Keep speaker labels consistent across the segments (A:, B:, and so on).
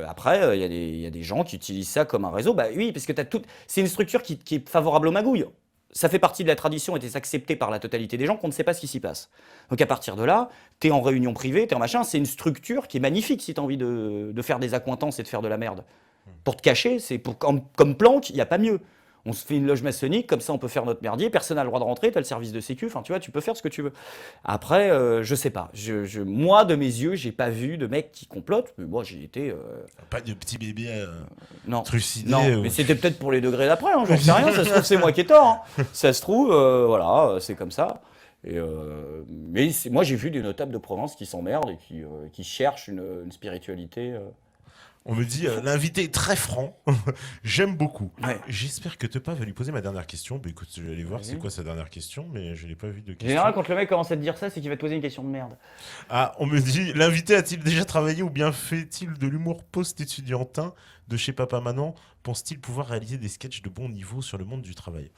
A: Après, il y a des gens qui utilisent ça comme un réseau. Bah oui, parce que c'est une structure qui est favorable aux magouilles. Ça fait partie de la tradition et c'est accepté par la totalité des gens qu'on ne sait pas ce qui s'y passe. Donc à partir de là, tu es en réunion privée, tu es en machin, c'est une structure qui est magnifique si tu as envie de faire des accointances et de faire de la merde. Pour te cacher, comme planque, il n'y a pas mieux. On se fait une loge maçonnique, comme ça on peut faire notre merdier, personne n'a le droit de rentrer, tu as le service de sécu, enfin tu vois, tu peux faire ce que tu veux. Après, je sais pas. Moi, de mes yeux, j'ai pas vu de mec qui complote, mais moi j'ai été.
B: Pas de petit bébé
A: Non.
B: trucidé.
A: Non, mais c'était peut-être pour les degrés d'après, hein, j'en sais rien, ça se trouve c'est moi qui ai tort. Hein. Ça se trouve, voilà, c'est comme ça. Mais moi j'ai vu des notables de province qui s'emmerdent et qui cherchent une spiritualité.
B: On me dit, l'invité est très franc. J'aime beaucoup.
A: Ouais.
B: J'espère que Tepa va lui poser ma dernière question. Bah écoute, je vais aller voir c'est
A: Vas-y.
B: quoi sa dernière question, mais je n'ai pas vu de
A: En
B: question.
A: général, quand le mec commence à te dire ça, c'est qu'il va te poser une question de merde.
B: Ah, on me dit, l'invité a-t-il déjà travaillé ou bien fait-il de l'humour post-étudiantin de chez Papa Manon? Pense-t-il pouvoir réaliser des sketchs de bon niveau sur le monde du travail?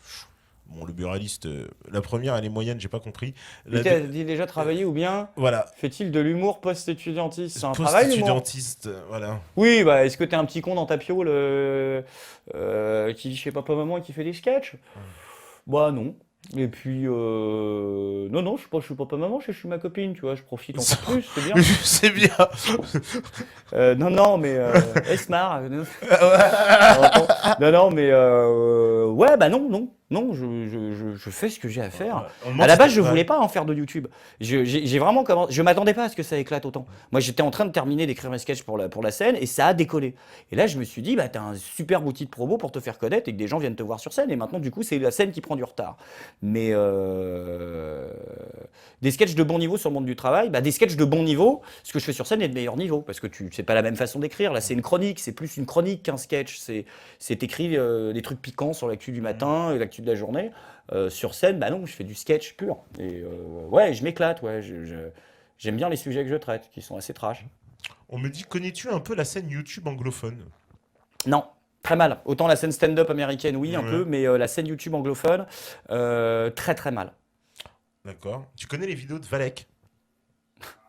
B: Bon, le buraliste, la première, elle est moyenne, j'ai pas compris.
A: Il t'a dit déjà travailler ou bien
B: Voilà.
A: fait-il de l'humour post-étudiantiste? C'est un travail, l'humour?
B: Post-étudiantiste, voilà.
A: Oui, bah est-ce que t'es un petit con dans ta piole qui dit je sais pas maman et qui fait des sketchs? Bah non. Et puis non, je suis pas maman, je suis ma copine, tu vois, je profite encore plus, c'est bien.
B: C'est bien.
A: Non, mais Esmar. Non, mais ouais, bah non, je fais ce que j'ai à faire.
B: On demande
A: À la
B: si
A: base,
B: t'es-
A: je
B: ouais.
A: voulais pas en faire de YouTube. J'ai vraiment je m'attendais pas à ce que ça éclate autant. Moi, j'étais en train de terminer d'écrire mes sketchs pour la scène et ça a décollé. Et là, je me suis dit, bah, t'as un super outil de promo pour te faire connaître et que des gens viennent te voir sur scène. Et maintenant, du coup, c'est la scène qui prend du retard. Mais des sketchs de bon niveau sur le monde du travail, bah, des sketchs de bon niveau, ce que je fais sur scène est de meilleur niveau parce que c'est pas la même façon d'écrire. Là, c'est une chronique, c'est plus une chronique qu'un sketch. C'est écrit des trucs piquants sur l'actu du matin et l'actu de la journée. Sur scène, bah non, je fais du sketch pur. Et ouais, je m'éclate, ouais. J'aime bien les sujets que je traite, qui sont assez trash.
B: On me dit, connais-tu un peu la scène YouTube anglophone?
A: Non, très mal. Autant la scène stand-up américaine, oui, un
B: Ouais.
A: peu, mais la scène YouTube anglophone, très très mal.
B: D'accord. Tu connais les vidéos de Valek?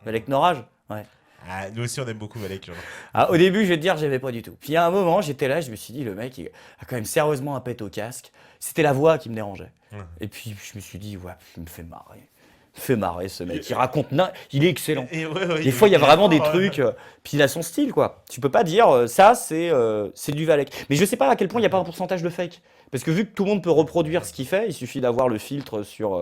A: Avec Norage. Ouais.
B: Ah, nous aussi, on aime beaucoup Valek. Genre.
A: Ah, au début, je vais te dire, j'aimais pas du tout. Puis à un moment, j'étais là, je me suis dit, le mec, il a quand même sérieusement un pet au casque. C'était la voix qui me dérangeait.
B: Ouais.
A: Et puis, je me suis dit, ouais, il me fait marrer. Il me fait marrer, ce mec. Il raconte. Il est excellent.
B: Et ouais,
A: Des fois, il y a vraiment des
B: fort,
A: trucs. Puis il a son style, quoi. Tu peux pas dire, ça, c'est du Valek. Mais je sais pas à quel point il n'y a pas un pourcentage de fake. Parce que vu que tout le monde peut reproduire ce qu'il fait, il suffit d'avoir le filtre sur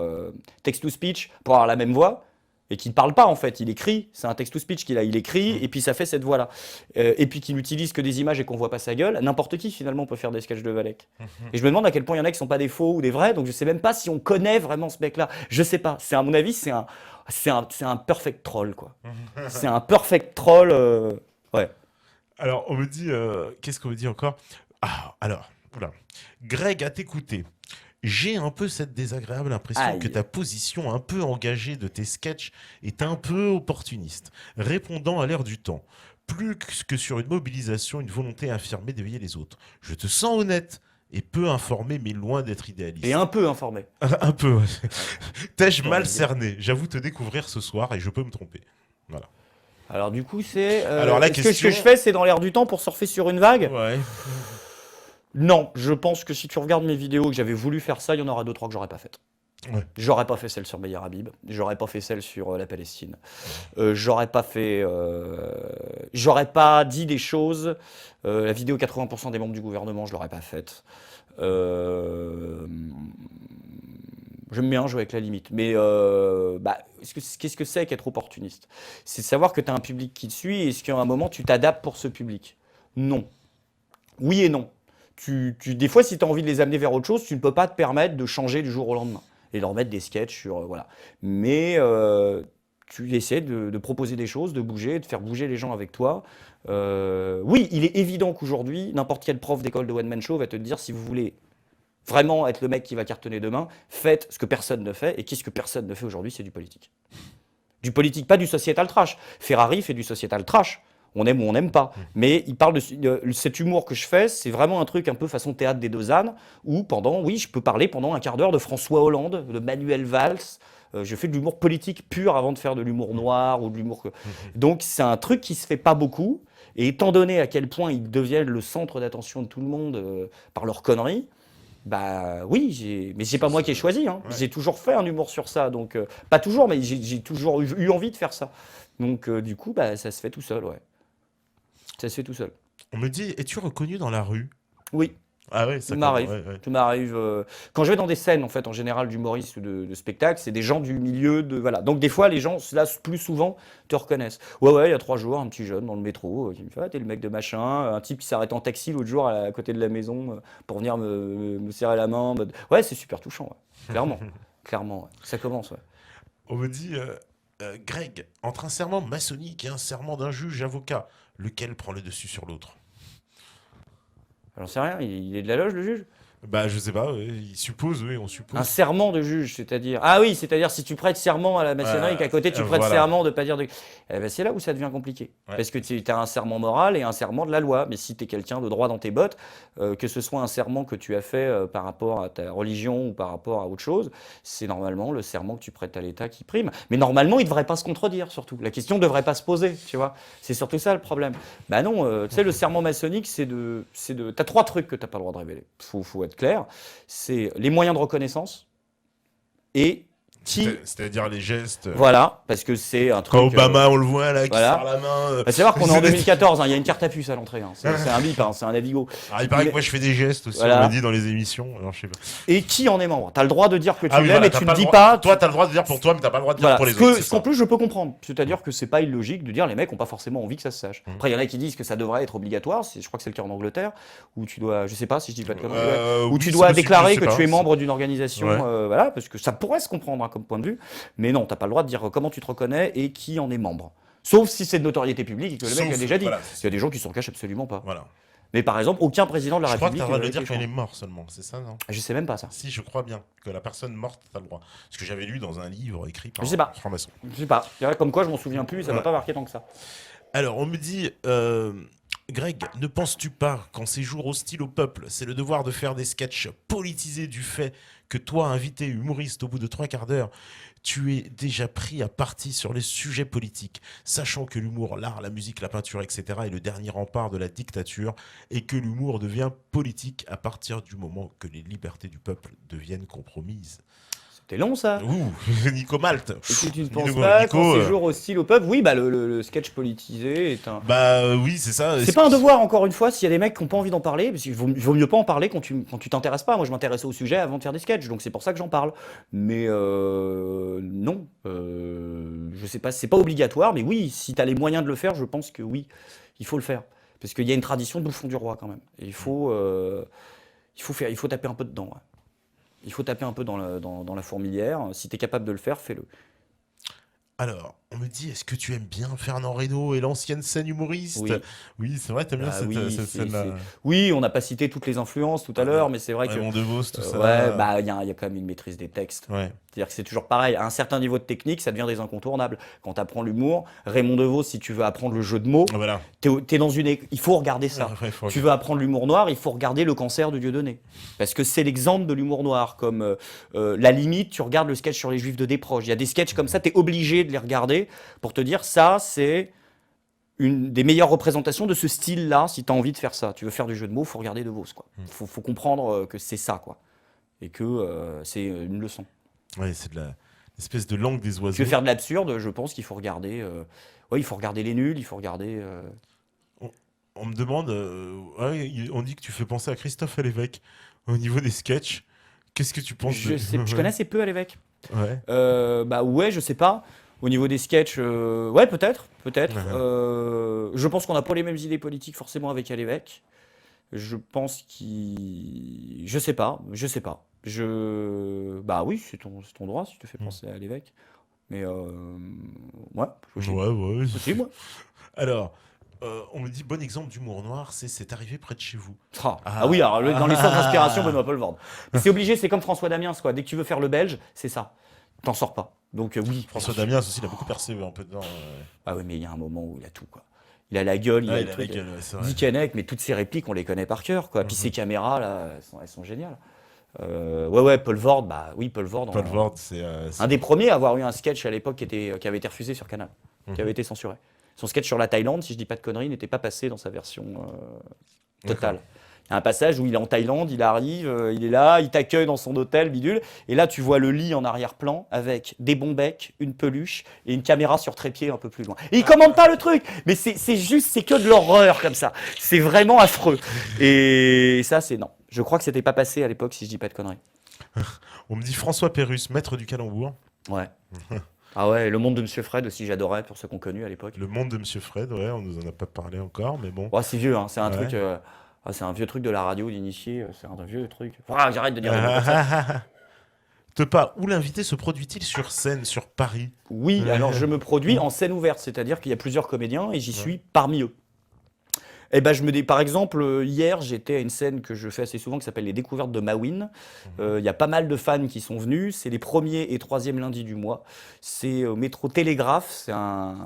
A: text-to-speech pour avoir la même voix. Et qu'il ne parle pas en fait, il écrit, c'est un text-to-speech qu'il a, il écrit et puis ça fait cette voix-là. Et puis qu'il n'utilise que des images et qu'on voit pas sa gueule, n'importe qui finalement peut faire des sketchs de Valek. Et je me demande à quel point il y en a qui sont pas des faux ou des vrais, donc je sais même pas si on connaît vraiment ce mec-là. Je sais pas, à mon avis c'est un perfect troll quoi. C'est un perfect troll, ouais.
B: Alors, on me dit, qu'est-ce qu'on me dit encore? Ah, alors, oula. Greg, à t'écouter. J'ai un peu cette désagréable impression
A: Aïe.
B: que ta position un peu engagée de tes sketchs est un peu opportuniste, répondant à l'ère du temps, plus que sur une mobilisation, une volonté affirmée d'éveiller les autres. Je te sens honnête et peu informé, mais loin d'être idéaliste.
A: Et un peu informé.
B: Un peu, ouais. T'ai-je
A: Ouais,
B: mal
A: bien.
B: cerné? J'avoue te découvrir ce soir et je peux me tromper. Voilà.
A: Alors du coup c'est,
B: Alors, la
A: est-ce que ce
B: question-
A: que je fais c'est dans l'air du temps pour surfer sur une vague?
B: Ouais.
A: Non, je pense que si tu regardes mes vidéos que j'avais voulu faire ça, il y en aura 2-3 que j'aurais pas faites.
B: Ouais.
A: J'aurais pas fait celle sur Meir Habib, j'aurais pas fait celle sur la Palestine, j'aurais pas dit des choses. La vidéo 80% des membres du gouvernement, je l'aurais pas faite. Euh, J'aime bien jouer avec la limite, mais qu'est-ce que c'est qu'être opportuniste? C'est savoir que tu as un public qui te suit et est-ce qu'à un moment tu t'adaptes pour ce public? Non. Oui et non. Des fois, si tu as envie de les amener vers autre chose, tu ne peux pas te permettre de changer du jour au lendemain et leur mettre des sketchs sur. Voilà. Mais tu essaies de proposer des choses, de bouger, de faire bouger les gens avec toi. Oui, il est évident qu'aujourd'hui, n'importe quel prof d'école de One Man Show va te dire si vous voulez vraiment être le mec qui va cartonner demain, faites ce que personne ne fait. Et qu'est-ce que personne ne fait aujourd'hui? C'est du politique. Du politique, pas du sociétal trash. Ferrari fait du sociétal trash. On aime ou on n'aime pas. Mais il parle de cet humour que je fais, c'est vraiment un truc un peu façon théâtre des deux ânes, où oui, je peux parler pendant un quart d'heure de François Hollande, de Manuel Valls. Je fais de l'humour politique pur avant de faire de l'humour noir ou de l'humour. Donc c'est un truc qui se fait pas beaucoup. Et étant donné à quel point ils deviennent le centre d'attention de tout le monde par leurs conneries, bah oui, mais c'est pas moi qui ai choisi. Hein.
B: Ouais.
A: J'ai toujours fait un humour sur ça, donc pas toujours, mais j'ai toujours eu envie de faire ça. Donc du coup, bah ça se fait tout seul, ouais. Ça se fait tout seul.
B: On me dit, es-tu reconnu dans la rue?
A: Oui.
B: Ah ouais, ça
A: Tout m'arrive.
B: ouais, ouais.
A: Tout m'arrive. Quand je vais dans des scènes, en fait, en général, d'humoristes ou de spectacles, c'est des gens du milieu de. Voilà. Donc, des fois, les gens, là, plus souvent, te reconnaissent. Ouais, il y a 3 jours, un petit jeune dans le métro qui me fait ah, t'es le mec de machin. Un type qui s'arrête en taxi l'autre jour à côté de la maison pour venir me serrer la main. En mode... Ouais, c'est super touchant, ouais. Clairement. Clairement, ouais. Ça commence, ouais.
B: On me dit, Greg, entre un serment maçonnique et un serment d'un juge avocat, lequel prend le dessus sur l'autre?
A: J'en sais rien, il est de la loge, le juge?
B: Bah, je sais pas, ouais, il suppose, oui, on
A: Un
B: suppose.
A: serment de juge, c'est-à-dire. Ah oui, c'est-à-dire si tu prêtes serment à la maçonnerie, qu'à côté tu prêtes
B: Voilà.
A: serment de pas dire de. Eh ben, c'est là où ça devient compliqué.
B: Ouais.
A: Parce que tu as un serment moral et un serment de la loi. Mais si tu es quelqu'un de droit dans tes bottes, que ce soit un serment que tu as fait par rapport à ta religion ou par rapport à autre chose, c'est normalement le serment que tu prêtes à l'État qui prime. Mais normalement, il ne devrait pas se contredire, surtout. La question ne devrait pas se poser, tu vois. C'est surtout ça le problème. Bah non, tu sais, le serment maçonnique, t'as 3 trucs que tu n'as pas le droit de révéler. Faut être clair. C'est les moyens de reconnaissance et qui.
B: C'est-à-dire les gestes.
A: Voilà, parce que c'est un truc.
B: Quand Obama, on le voit là, qui
A: voilà.
B: serre la main.
A: Bah, c'est voir qu'on est en 2014, hein, il y a une carte à puce à l'entrée. Hein. C'est un bip, hein, c'est un Navigo.
B: Ah, il paraît que moi je fais des gestes aussi,
A: Voilà.
B: on m'a dit dans les émissions. Alors, je sais pas.
A: Et qui en est membre? T'as le droit de dire que tu
B: Ah oui,
A: l'aimes
B: voilà,
A: et
B: t'as
A: tu
B: pas
A: ne
B: le
A: dis
B: droit-
A: pas.
B: Toi, t'as le droit de dire pour toi, mais t'as pas le droit de dire
A: Voilà.
B: pour les
A: Ce
B: autres. c'est
A: qu'en
B: ça.
A: plus je peux comprendre. C'est-à-dire que c'est pas illogique de dire les mecs ont pas forcément envie que ça se sache. Après, il y en a qui disent que ça devrait être obligatoire. Je crois que c'est le cas en Angleterre, où tu dois, je sais pas si je dis pas de conneries, où
B: Oui,
A: tu
B: c'est
A: dois
B: possible,
A: déclarer
B: je sais
A: que
B: pas,
A: tu es
B: c'est-
A: membre d'une organisation.
B: Ouais.
A: Voilà, parce que ça pourrait se comprendre hein, comme point de vue. Mais non, t'as pas le droit de dire comment tu te reconnais et qui en est membre. Sauf si c'est de notoriété publique et que le mec
B: Sauf-
A: a déjà dit.
B: voilà,
A: Il y a des gens qui s'en cachent absolument pas.
B: Voilà.
A: Mais par exemple, aucun président de la
B: Je crois que
A: République.
B: t'as le droit de
A: n'a
B: le dire
A: été
B: quand il est
A: choisi.
B: mort seulement, c'est ça, non?
A: Je sais même pas ça.
B: Si, je crois bien que la personne morte, t'as le droit. Ce que j'avais lu dans un livre écrit par
A: Je sais pas.
B: un franc-maçon.
A: Je sais pas. C'est vrai, comme quoi, je m'en souviens plus. Ça m'a
B: Ouais.
A: pas marqué tant que ça.
B: Alors, on me dit, Greg, ne penses-tu pas qu'en ces jours hostiles au peuple, c'est le devoir de faire des sketchs politisés du fait que toi, invité humoriste, au bout de 3/4 d'heure, tu es déjà pris à partie sur les sujets politiques, sachant que l'humour, l'art, la musique, la peinture, etc. est le dernier rempart de la dictature et que l'humour devient politique à partir du moment que les libertés du peuple deviennent compromises.
A: C'était long ça.
B: Ouh, Nico Malte.
A: Et que tu ne
B: Nico,
A: penses pas qu'en
B: Nico,
A: ces jours hostiles au peuple, oui, bah le sketch politisé est un.
B: Bah oui, c'est ça.
A: C'est pas un devoir, encore une fois, s'il y a des mecs qui n'ont pas envie d'en parler, parce qu'il vaut mieux pas en parler quand tu t'intéresses pas. Moi, je m'intéressais au sujet avant de faire des sketchs, donc c'est pour ça que j'en parle. Mais non, je sais pas, c'est pas obligatoire, mais oui, si tu as les moyens de le faire, je pense que oui, il faut le faire. Parce qu'il y a une tradition de bouffon du roi quand même. Et il faut taper un peu dedans. Ouais. Il faut taper un peu dans la fourmilière. Si tu es capable de le faire, fais-le.
B: Alors, on me dit, est-ce que tu aimes bien Fernand Reynaud et l'ancienne scène humoriste?
A: Oui.
B: Oui, c'est vrai, t'aimes bien
A: Ah
B: cette,
A: oui,
B: cette scène-là.
A: Oui, on n'a pas cité toutes les influences tout à l'heure, mais c'est vrai que.
B: Raymond DeVos, tout ça.
A: Ouais, bah il y a quand même une maîtrise des textes.
B: Ouais.
A: C'est-à-dire que c'est toujours pareil. À un certain niveau de technique, ça devient des incontournables. Quand tu apprends l'humour, Raymond DeVos, si tu veux apprendre le jeu de mots,
B: Voilà.
A: t'es dans une. Il faut regarder ça.
B: Ouais, faut-
A: Tu veux apprendre l'humour noir, il faut regarder Le Cancer de Dieudonné. Parce que c'est l'exemple de l'humour noir. Comme La Limite, tu regardes le sketch sur les Juifs de Desproges. Il y a des sketchs comme ça, tu es obligé de les regarder pour te dire ça, c'est une des meilleures représentations de ce style-là si tu as envie de faire ça. Tu veux faire du jeu de mots, il faut regarder DeVos. Il faut comprendre que c'est ça. Quoi. Et que c'est une leçon.
B: Ouais, c'est de l'espèce de langue des oiseaux.
A: Tu veux faire de l'absurde, je pense qu'il faut regarder. Il faut regarder les nuls, il faut regarder.
B: On me demande, on dit que tu fais penser à Christophe à l'évêque au niveau des sketchs. Qu'est-ce que tu penses
A: Je connais assez peu à l'évêque.
B: Ouais.
A: Bah ouais, je sais pas. Au niveau des sketchs, ouais, peut-être.
B: Ouais.
A: Je pense qu'on n'a pas les mêmes idées politiques forcément avec à l'évêque. Je pense je sais pas. Bah oui, c'est ton droit si tu te fais penser à l'évêque. Mais ouais,
B: Ouais.
A: possible, moi.
B: Alors, on me dit, bon exemple d'humour noir, c'est arrivé près de chez vous.
A: Ah oui, alors dans les centres d'inspiration, Benoît Poelvoorde. Mais c'est obligé, c'est comme François Damiens, quoi. Dès que tu veux faire le belge, c'est ça. T'en sors pas. Donc oui.
B: François Damiens aussi, il a beaucoup percé un peu dedans.
A: Ah oui, mais il y a un moment où il a tout, quoi. Il a la gueule, il a
B: Ah,
A: le
B: il a la
A: truc.
B: gueule, ouais, c'est vrai.
A: Dick Henneck, mais toutes ses répliques, on les connaît par cœur, quoi. Puis ses caméras, là, elles sont géniales. Ouais, Poelvoorde, bah oui, Poelvoorde.
B: Paul Vord, c'est
A: Un des premiers à avoir eu un sketch à l'époque qui avait été refusé sur Canal, qui avait été censuré. Son sketch sur la Thaïlande, si je dis pas de conneries, n'était pas passé dans sa version totale.
B: D'accord.
A: Il y a un passage où il est en Thaïlande, il arrive, il est là, il t'accueille dans son hôtel, bidule, et là tu vois le lit en arrière-plan avec des bons becs, une peluche et une caméra sur trépied un peu plus loin. Et il commande pas le truc, mais c'est juste, c'est que de l'horreur comme ça. C'est vraiment affreux. Et ça, c'est non. Je crois que c'était pas passé à l'époque, si je dis pas de conneries.
B: On me dit François Pérusse, maître du calembour.
A: Ouais. Ah ouais, le monde de Monsieur Fred aussi, j'adorais pour ceux qu'on connu à l'époque.
B: Le monde de Monsieur Fred, ouais, on nous en a pas parlé encore, mais bon.
A: Ouais, c'est vieux, hein, c'est un
B: Ouais.
A: truc. C'est un vieux truc de la radio d'initié, c'est un vieux truc. J'arrête de dire des mots comme ça.
B: Tepa, où l'invité se produit-il sur scène, sur Paris?
A: Oui, alors je me produis en scène ouverte, c'est-à-dire qu'il y a plusieurs comédiens et j'y suis parmi eux. Eh ben, par exemple, hier, j'étais à une scène que je fais assez souvent qui s'appelle Les Découvertes de Mawin. Il y a pas mal de fans qui sont venus. C'est les premiers et troisièmes lundis du mois. C'est au métro Télégraphe. C'est un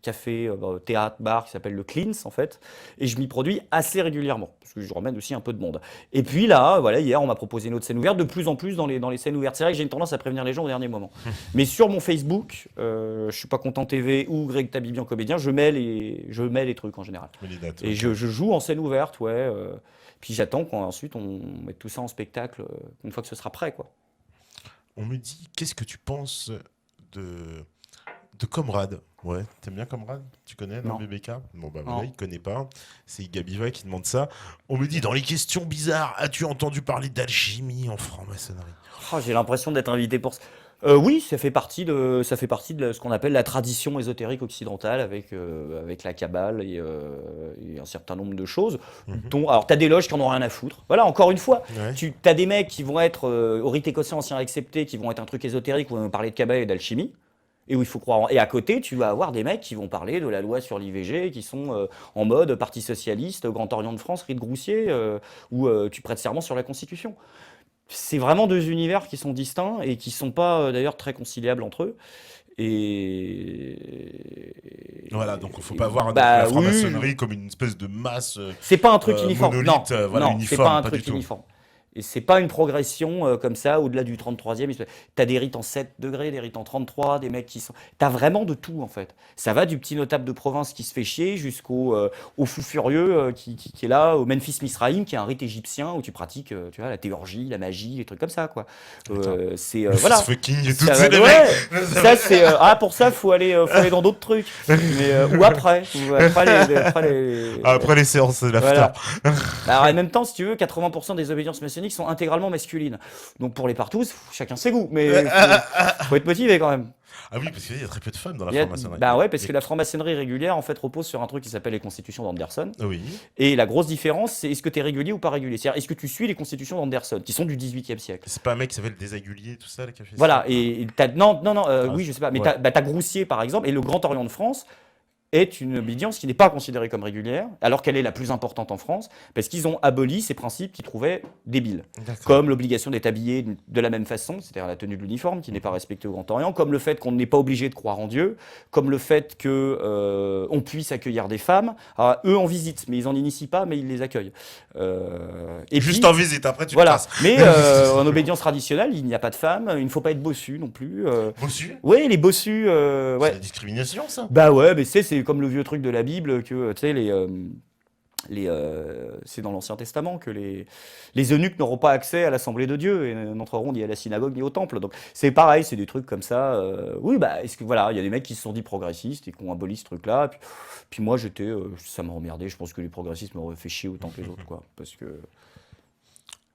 A: café, théâtre, bar qui s'appelle le Cleans, en fait. Et je m'y produis assez régulièrement parce que je ramène aussi un peu de monde. Et puis là, voilà, hier, on m'a proposé une autre scène ouverte. De plus en plus dans les scènes ouvertes. C'est vrai que j'ai une tendance à prévenir les gens au dernier moment. Mais sur mon Facebook, je suis pas content TV ou Greg Tabibian comédien, je mets les trucs en général.
B: Mais les dates,
A: Et
B: ok.
A: je joue en scène ouverte, ouais. Puis j'attends qu'ensuite on mette tout ça en spectacle une fois que ce sera prêt, quoi.
B: On me dit, qu'est-ce que tu penses de, de Comrade? Ouais, t'aimes bien Comrade? Tu connais, non,
A: Non.
B: BBK? Bon, bah
A: Non.
B: voilà, il connaît pas. C'est Gabiva qui demande ça. On me dit, dans les questions bizarres, as-tu entendu parler d'alchimie en franc-maçonnerie?
A: Oh, j'ai l'impression d'être invité pour ça. Oui, ça fait partie de ce qu'on appelle la tradition ésotérique occidentale avec la Kabbale et un certain nombre de choses. Alors, tu as des loges qui en ont rien à foutre. Voilà, encore une fois,
B: Ouais.
A: tu as des mecs qui vont être au rite écossais ancien accepté, qui vont être un truc ésotérique, où on va parler de Kabbale et d'alchimie. Et où il faut croire. Et à côté, tu vas avoir des mecs qui vont parler de la loi sur l'IVG, qui sont en mode Parti socialiste, Grand Orient de France, rite Groussier, où tu prêtes serment sur la Constitution. C'est vraiment deux univers qui sont distincts et qui sont pas d'ailleurs très conciliables entre eux. Et
B: Voilà, donc il faut pas voir donc,
A: bah,
B: la
A: oui.
B: franc-maçonnerie comme une espèce de masse.
A: C'est pas un truc uniforme.
B: monolithe,
A: Non,
B: voilà,
A: non, c'est
B: uniforme,
A: pas un
B: pas
A: truc
B: du tout.
A: uniforme. Et c'est pas une progression comme ça au-delà du 33e. T'as des rites en 7 degrés, des rites en 33, des mecs qui sont. T'as vraiment de tout en fait. Ça va du petit notable de province qui se fait chier au fou furieux qui est là, au Memphis Misraïm, qui est un rite égyptien où tu pratiques tu vois, la théurgie, la magie, les trucs comme ça quoi. C'est voilà.
B: Fucking et
A: Ça
B: toutes
A: va-
B: ces les
A: ouais,
B: mecs.
A: ça c'est pour ça faut aller dans d'autres trucs. Mais, ou après
B: Après les séances de l'after.
A: voilà. Alors, en même temps, si tu veux, 80% des obédiences maçonniques sont intégralement masculines. Donc pour les partous, chacun ses goûts, mais faut être motivé quand même.
B: Ah oui, parce qu'il y a très peu de femmes dans la
A: Il y a-
B: franc-maçonnerie.
A: bah ouais, parce que la franc-maçonnerie régulière en fait repose sur un truc qui s'appelle les constitutions d'Anderson.
B: Oui.
A: Et la grosse différence, c'est est-ce que tu es régulier ou pas régulier. C'est-à-dire, est-ce que tu suis les constitutions d'Anderson, qui sont du 18e siècle.
B: C'est pas un mec qui s'appelle Desaguliers, tout ça, là, qui a fait
A: Voilà,
B: ça
A: et non, oui, je sais pas, mais
B: ouais.
A: t'as Groussier par exemple, et le Grand Orient de France est une obédience qui n'est pas considérée comme régulière, alors qu'elle est la plus importante en France, parce qu'ils ont aboli ces principes qu'ils trouvaient débiles.
B: D'accord.
A: Comme l'obligation d'être habillé de la même façon, c'est-à-dire la tenue de l'uniforme qui n'est pas respectée au Grand Orient, comme le fait qu'on n'est pas obligé de croire en Dieu, comme le fait qu'on puisse accueillir des femmes. Alors, eux en visitent, mais ils en initient pas, mais ils les accueillent. Et
B: Juste
A: puis,
B: en visite, après tu te
A: voilà.
B: casses.
A: Mais en obédience traditionnelle, il n'y a pas de femmes, il ne faut pas être bossu non plus.
B: Bossu?
A: Oui, les bossus,
B: C'est
A: ouais.
B: la discrimination, ça.
A: Bah ouais, mais c'est comme le vieux truc de la Bible que tu sais c'est dans l'Ancien Testament que les eunuques n'auront pas accès à l'assemblée de Dieu et n'entreront ni à la synagogue ni au temple. Donc c'est pareil, c'est des trucs comme ça. Oui, bah est-ce que voilà, il y a des mecs qui se sont dit progressistes et qui ont aboli ce truc-là. Puis moi ça m'a emmerdé. Je pense que les progressistes m'auraient fait chier autant que les autres, quoi, parce que.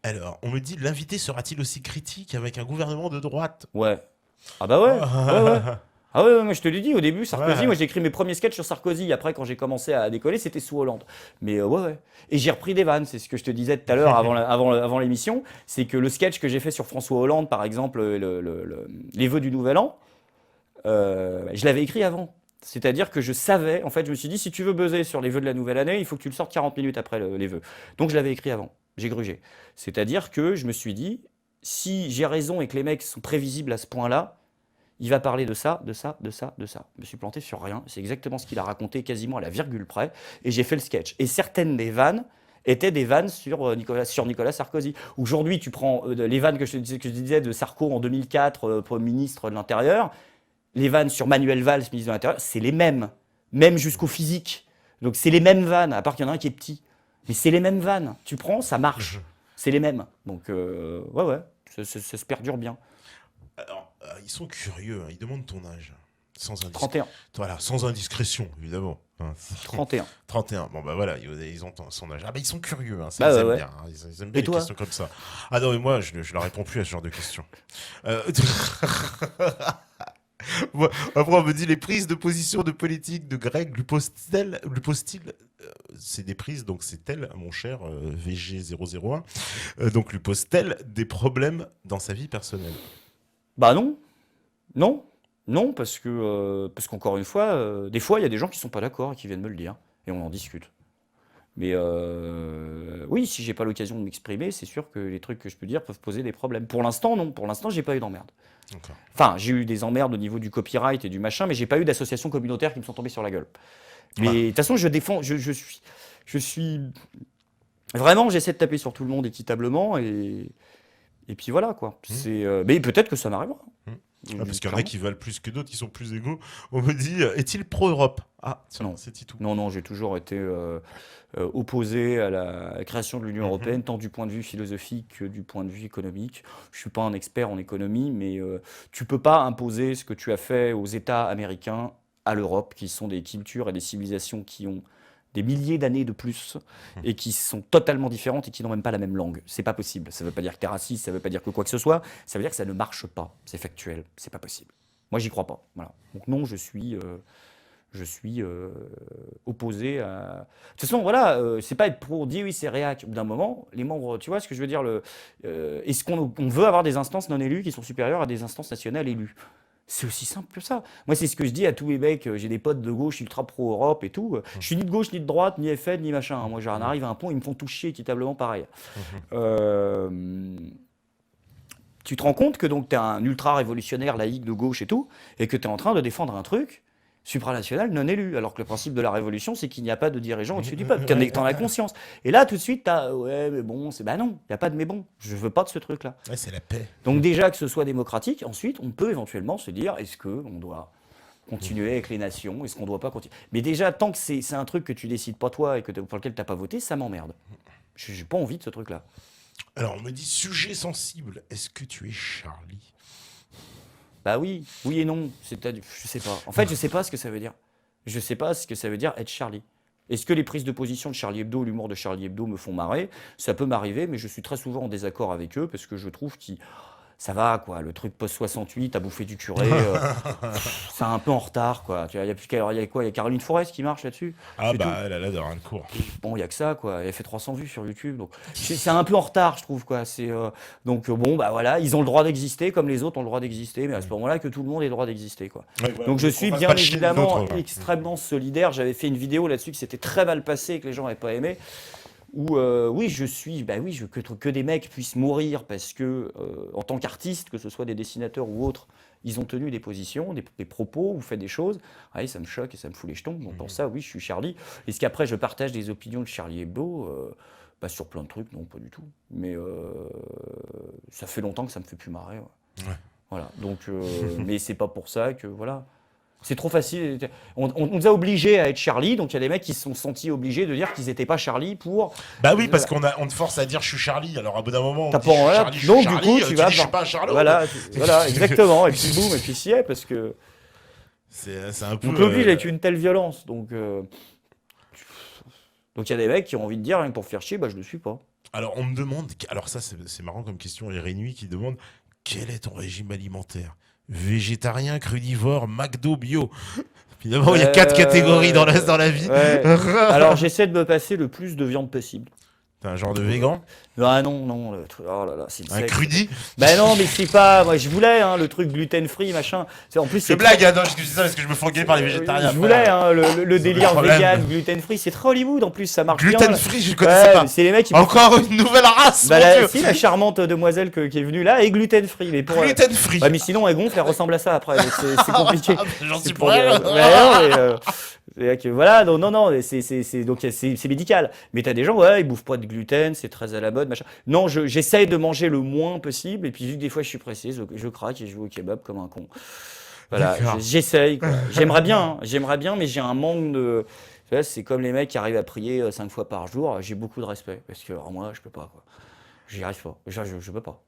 B: Alors, on me dit, l'invité sera-t-il aussi critique avec un gouvernement de droite?
A: Ouais. Ah bah ouais. Ouais. Ah ouais, moi je te l'ai dit au début, Sarkozy,
B: Ouais.
A: moi j'ai écrit mes premiers sketchs sur Sarkozy, après quand j'ai commencé à décoller, c'était sous Hollande. Mais ouais. Et j'ai repris des vannes, c'est ce que je te disais tout à l'heure avant l'émission, c'est que le sketch que j'ai fait sur François Hollande, par exemple, les vœux du Nouvel An, je l'avais écrit avant. C'est-à-dire que je savais, en fait, je me suis dit, si tu veux buzzer sur les vœux de la nouvelle année, il faut que tu le sortes 40 minutes après les vœux. Donc je l'avais écrit avant, j'ai grugé. C'est-à-dire que je me suis dit, si j'ai raison et que les mecs sont prévisibles à ce point-là, il va parler de ça, de ça, de ça, de ça. Je me suis planté sur rien. C'est exactement ce qu'il a raconté, quasiment à la virgule près. Et j'ai fait le sketch. Et certaines des vannes étaient des vannes sur Nicolas Sarkozy. Aujourd'hui, tu prends les vannes que je disais de Sarko en 2004, Premier ministre de l'Intérieur, les vannes sur Manuel Valls, ministre de l'Intérieur, c'est les mêmes. même jusqu'au physique. Donc c'est les mêmes vannes, à part qu'il y en a un qui est petit. Mais c'est les mêmes vannes. Tu prends, ça marche. C'est les mêmes. Donc ouais, ça se perdure bien.
B: Alors, ils sont curieux, hein, ils demandent ton âge. Sans
A: 31.
B: Voilà, sans indiscrétion, évidemment. Hein.
A: 31.
B: 31. Bon, bah voilà, ils ont son âge. Ah, bah ils sont curieux, hein, ça,
A: Bah,
B: ils
A: ouais,
B: aiment
A: ouais.
B: bien. Hein, ils aiment bien
A: Et
B: les
A: toi?
B: questions comme ça. Ah non, mais moi, je ne réponds plus à ce genre de questions. Moi, après, on me dit les prises de position de politique de Greg lui pose-t-il c'est des prises, donc c'est elle, mon cher VG001, donc lui pose-t-elle des problèmes dans sa vie personnelle?
A: Bah non. Non. Non, parce qu'encore une fois, des fois, il y a des gens qui sont pas d'accord et qui viennent me le dire. Et on en discute. Mais oui, si j'ai pas l'occasion de m'exprimer, c'est sûr que les trucs que je peux dire peuvent poser des problèmes. Pour l'instant, non. Pour l'instant, j'ai pas eu d'emmerde.
B: D'accord.
A: Enfin, j'ai eu des emmerdes au niveau du copyright et du machin, mais j'ai pas eu d'associations communautaires qui me sont tombées sur la gueule. Mais de toute façon, je défends, je suis vraiment, j'essaie de taper sur tout le monde équitablement et puis voilà quoi. Mais peut-être que ça m'arrivera.
B: Ah, parce qu'il y en a
A: Clairement.
B: qui valent plus que d'autres, qui sont plus égaux. On me dit, est-il pro-Europe? Ah, tiens,
A: Non.
B: c'est tout.
A: Non, j'ai toujours été opposé à la création de l'Union européenne, tant du point de vue philosophique que du point de vue économique. Je suis pas un expert en économie, mais tu peux pas imposer ce que tu as fait aux États américains à l'Europe, qui sont des cultures et des civilisations qui ont des milliers d'années de plus et qui sont totalement différentes et qui n'ont même pas la même langue. C'est pas possible. Ça veut pas dire que tu es raciste, ça veut pas dire que quoi que ce soit. Ça veut dire que ça ne marche pas. C'est factuel. C'est pas possible. Moi, j'y crois pas. Voilà. Donc non, je suis opposé à. De toute façon, voilà, c'est pas être pro, on dit oui, c'est réac. Au bout d'un moment, les membres, tu vois ce que je veux dire est-ce qu'on veut avoir des instances non élues qui sont supérieures à des instances nationales élues? C'est aussi simple que ça. Moi, c'est ce que je dis à tous les mecs. J'ai des potes de gauche ultra pro-Europe et tout. Je suis ni de gauche, ni de droite, ni FN, ni machin. Moi, j'en arrive à un point, ils me font tout chier équitablement pareil. Euh, Tu te rends compte que donc tu es un ultra révolutionnaire laïque de gauche et tout, et que tu es en train de défendre un truc supranational non élu, alors que le principe de la révolution, c'est qu'il n'y a pas de dirigeant au-dessus du peuple, t'en as conscience. Et là, tout de suite, t'as, ouais, mais bon, bah non, il n'y a pas de mais bon, je veux pas de ce truc-là.
B: Ouais, c'est la paix.
A: Donc déjà, que ce soit démocratique, ensuite, on peut éventuellement se dire, est-ce qu'on doit continuer avec les nations, est-ce qu'on doit pas continuer? Mais déjà, tant que c'est un truc que tu décides pas toi et pour lequel t'as pas voté, ça m'emmerde. J'ai pas envie de ce truc-là.
B: Alors, on me dit, sujet sensible, est-ce que tu es Charlie?
A: Bah oui, oui et non. Je sais pas. En fait, je sais pas ce que ça veut dire. Je sais pas ce que ça veut dire être Charlie. Est-ce que les prises de position de Charlie Hebdo, l'humour de Charlie Hebdo me font marrer? Ça peut m'arriver, mais je suis très souvent en désaccord avec eux parce que je trouve qu'ils ça va quoi, le truc post-68, à bouffer du curé, c'est un peu en retard quoi. Il y a plus il y a quoi? Il y a Caroline Forest qui marche là-dessus.
B: Ah
A: C'est
B: bah, elle a de rien de court.
A: bon, il y a que ça quoi. Elle fait 300 vues sur YouTube, donc c'est un peu en retard, je trouve quoi. Donc bon bah voilà, ils ont le droit d'exister comme les autres ont le droit d'exister, mais à ce moment-là que tout le monde ait le droit d'exister quoi.
B: Ouais, voilà,
A: Donc je
B: on
A: suis
B: va
A: bien
B: pas chier les
A: évidemment
B: autres, ouais.
A: extrêmement solidaire. J'avais fait une vidéo là-dessus qui s'était très mal passée et que les gens n'avaient pas aimé. Où oui, je veux que des mecs puissent mourir parce que, en tant qu'artistes, que ce soit des dessinateurs ou autres, ils ont tenu des positions, des propos ou fait des choses. Ah, ça me choque et ça me fout les jetons. Donc pour ça, oui, je suis Charlie. Est-ce qu'après, je partage des opinions de Charlie Hebdo sur plein de trucs, non, pas du tout. Mais ça fait longtemps que ça me fait plus marrer. Ouais.
B: Ouais.
A: Voilà. Donc, mais c'est pas pour ça que voilà. C'est trop facile. On nous a obligés à être Charlie, donc il y a des mecs qui se sont sentis obligés de dire qu'ils n'étaient pas Charlie pour.
B: Bah oui, parce on te force à dire je suis Charlie, alors à bout d'un moment, on
A: T'as
B: dit je suis
A: voilà.
B: Charlie, je
A: Donc
B: suis
A: du
B: Charlie,
A: coup, tu vas.
B: dis je suis pas Charlot.
A: Voilà, exactement. Et puis boum, et puis si est, parce que.
B: C'est un peu.
A: Donc l'oblige avec une telle violence. Donc il y a des mecs qui ont envie de dire, rien que pour faire chier, bah je le suis pas.
B: Alors on me demande, alors ça c'est marrant comme question, il y a Rénuit qui demande quel est ton régime alimentaire? Végétarien, crudivore, McDo, bio. Finalement, il y a 4 catégories dans la vie.
A: Ouais. Alors j'essaie de me passer le plus de viande possible.
B: T'es un genre de végan?
A: Ah non, oh là là, c'est le
B: Un
A: sexe.
B: crudi?
A: Bah non, mais c'est pas. Moi, je voulais le truc gluten-free, machin. En plus,
B: Je
A: c'est
B: blague, hein, non, je dis ça parce que je me fais engueuler par les végétariens.
A: Je voulais le
B: C'est
A: délire
B: le problème.
A: vegan, gluten-free, c'est très Hollywood en plus, ça marche bien.
B: Gluten-free, je
A: Ouais,
B: connaissais pas.
A: c'est les mecs qui.
B: Encore une nouvelle race,
A: Bah,
B: mon Dieu.
A: si, la charmante demoiselle qui est venue là est gluten-free. Mais pour.
B: Gluten-free.
A: Ouais, mais sinon, elle gonfle, elle ressemble à ça après. Donc c'est compliqué.
B: J'en suis
A: C'est
B: pour
A: dire-
B: elle.
A: Ouais, non, mais, voilà, non, donc c'est médical. Mais t'as des gens, ouais, ils bouffent pas de gluten, c'est très à la mode, machin. Non, j'essaye de manger le moins possible, et puis vu que des fois je suis pressé, je craque et je vais au kebab comme un con. Voilà,
B: D'accord.
A: j'essaye, quoi. J'aimerais bien, mais j'ai un manque de. Tu vois, c'est comme les mecs qui arrivent à prier 5 fois par jour. J'ai beaucoup de respect parce que alors, moi, je peux pas, quoi. J'y arrive pas. Je peux pas.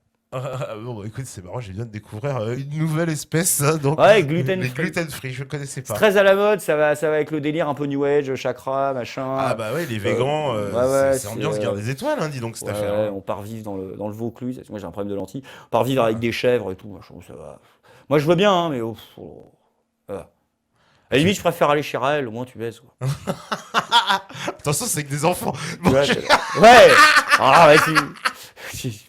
B: Bon, bah, écoute, c'est marrant, j'ai viens de découvrir une nouvelle espèce, hein, donc
A: Ouais, gluten
B: les
A: free.
B: gluten-free, je connaissais
A: C'est
B: pas.
A: très à la mode, ça va avec le délire un peu New Age, chakra,
B: Ah
A: machin.
B: bah ouais, les végans,
A: Ouais, ouais,
B: c'est ambiance guerre des étoiles, hein, dis donc, cette affaire.
A: ouais,
B: Hein.
A: on part vivre dans le Vaucluse. Moi, j'ai un problème de lentilles. On part vivre avec des chèvres et tout. Moi, je trouve ça va. Moi, je veux bien, hein, mais voilà. À la limite, je préfère aller chez Raël, au moins tu baises, quoi.
B: Attention, c'est que des enfants.
A: Tu
B: Bon,
A: vois, ouais! Ah, vas-y!